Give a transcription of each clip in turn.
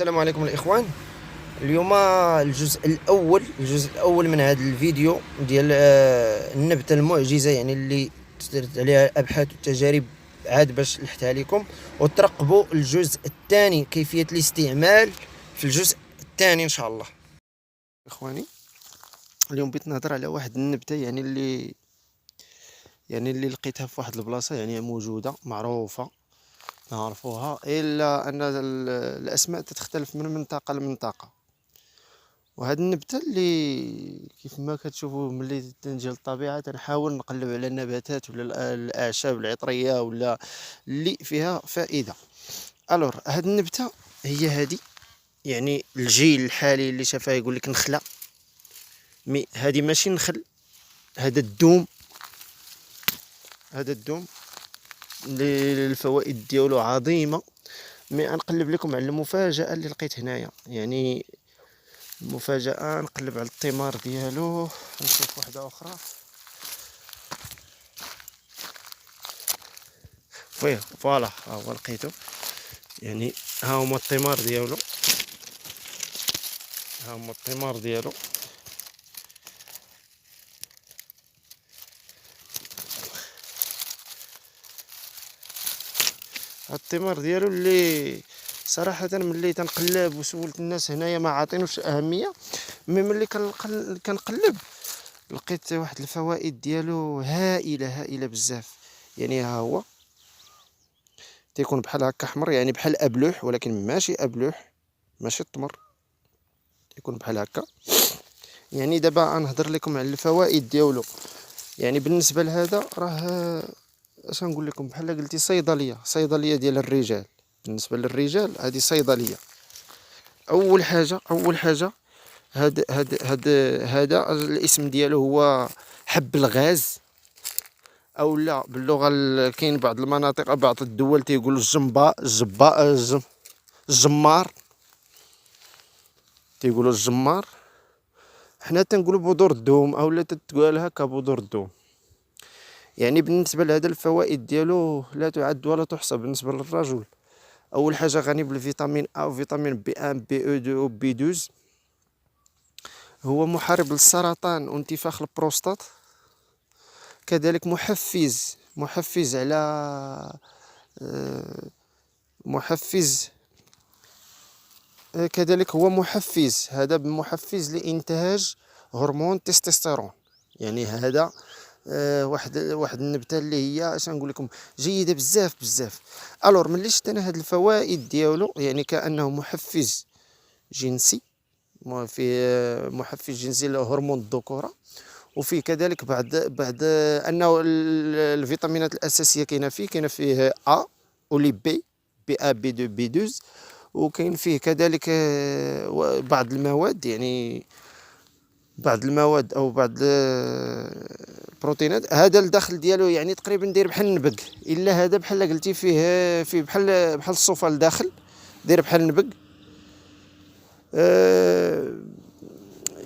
السلام عليكم الإخوان. اليوم الجزء الأول من هذا الفيديو ديال النبتة المعجزة، يعني اللي درت عليها أبحاث وتجارب عاد باش لحتها لكم، وترقبوا الجزء الثاني كيفية الاستعمال في الجزء الثاني إن شاء الله. إخواني، اليوم بغيت نهضر على واحد النبتة يعني اللي لقيتها في واحد البلاصة، يعني موجودة معروفة نعرفوها، إلا أن الأسماء تختلف من منطقة لمنطقة. وهاد النبتة اللي كيف ما كتشوفوا ملي تنجي للطبيعة تنحاول نقلب على النباتات ولا الأعشاب العطرية ولا اللي فيها فائدة. ألور هاد النبتة هي هادي، يعني الجيل الحالي اللي شافها يقول لك نخلة، مي هادي ماشي نخل، هذا الدوم. هذا الدوم اللي الفوائد ديالو عظيمة. مي نقلب لكم على المفاجأة اللي لقيت هنايا، يعني المفاجأة نقلب على الثمار ديالو، نشوف واحدة أخرى فيه. فوالا ها هو لقيتو، يعني ها هما الثمار ديالو، ها هما الثمار ديالو. هاد الثمار ديالو اللي صراحة ملي تنقلب وسولت الناس هنايا ما عاطينوش أهمية، مي ملي كنقلب لقيت واحد الفوائد ديالو هائلة بزاف. يعني ها هو تيكون بحال هكا احمر، يعني بحال ابلوح، ولكن ماشي ابلوح، ماشي التمر، يكون بحال هكا. يعني دابا غنهضر لكم على الفوائد ديالو. يعني بالنسبه لهذا راه اش نقول لكم، بحال قلتي صيدليه ديال الرجال. بالنسبه للرجال هذه صيدليه. اول حاجه هذا الاسم ديالو هو حب الغاز، او لا باللغه كاين بعض المناطق بعض الدول تيقولوا الجمار، تيقولوا الجمار. حنا تنقولوا بذور الدوم، او لا تتقال هكا بذور الدوم. يعني بالنسبه لهذا الفوائد ديالو لا تعد ولا تحصى بالنسبه للرجل. اول حاجه غني بالفيتامين ا وفيتامين بي 1 بي او 2 و بي 12. هو محارب للسرطان وانتفاخ البروستات. كذلك محفز على محفز كذلك هو محفز، هذا محفز لإنتاج هرمون تستوستيرون. يعني هذا واحد النبته اللي هي اش نقول لكم جيده بزاف. الور ملي شفت انا هاد الفوائد ديالو، يعني كانه محفز جنسي، فيه محفز جنسي لهرمون الذكوره، وفيه كذلك بعد انه الفيتامينات الاساسيه كاينه فيه ا ولي بي 1 بي 2 بي 12. وكاين فيه كذلك بعض المواد، يعني بعض المواد او بعض البروتينات. هذا الداخل ديالو يعني تقريبا داير بحال النبق، الا هذا بحال قلتي فيه بحال الصوفه لداخل، داير بحال النبق.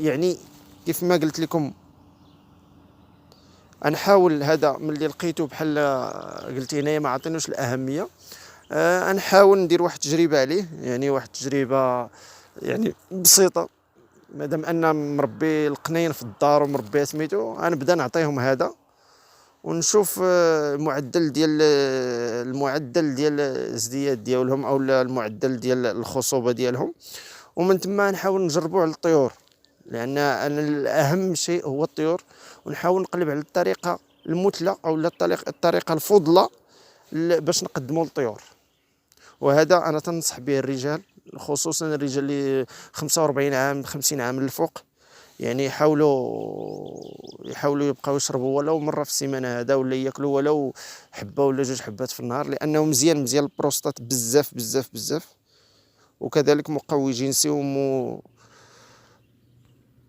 يعني كيف ما قلت لكم نحاول هذا ملي لقيته بحال قلتي هنايا ما عطينوش الاهميه. نحاول ندير واحد التجربه عليه، يعني واحد التجربه يعني بسيطه. مادام ان مربي القنين في الدار ومربي سميتو، غنبدا نعطيهم هذا ونشوف المعدل ديال الزديات ديالهم، او المعدل ديال الخصوبه ديالهم. ومن ثم نحاول نجربوه على الطيور، لان انا الاهم شيء هو الطيور. ونحاول نقلب على الطريقه المثلى او الطريقه الفضلى باش نقدموا للطيور. وهذا انا تنصح به الرجال، خصوصا الرجال اللي 45 عام 50 عام للفوق. يعني يحاولوا يبقاو يشربوا ولو مره في السيمانه هذا، ولا ياكلوا ولو حبه ولا جوج حبات في النهار، لانه مزيان البروستات بزاف. وكذلك مقوي جنسي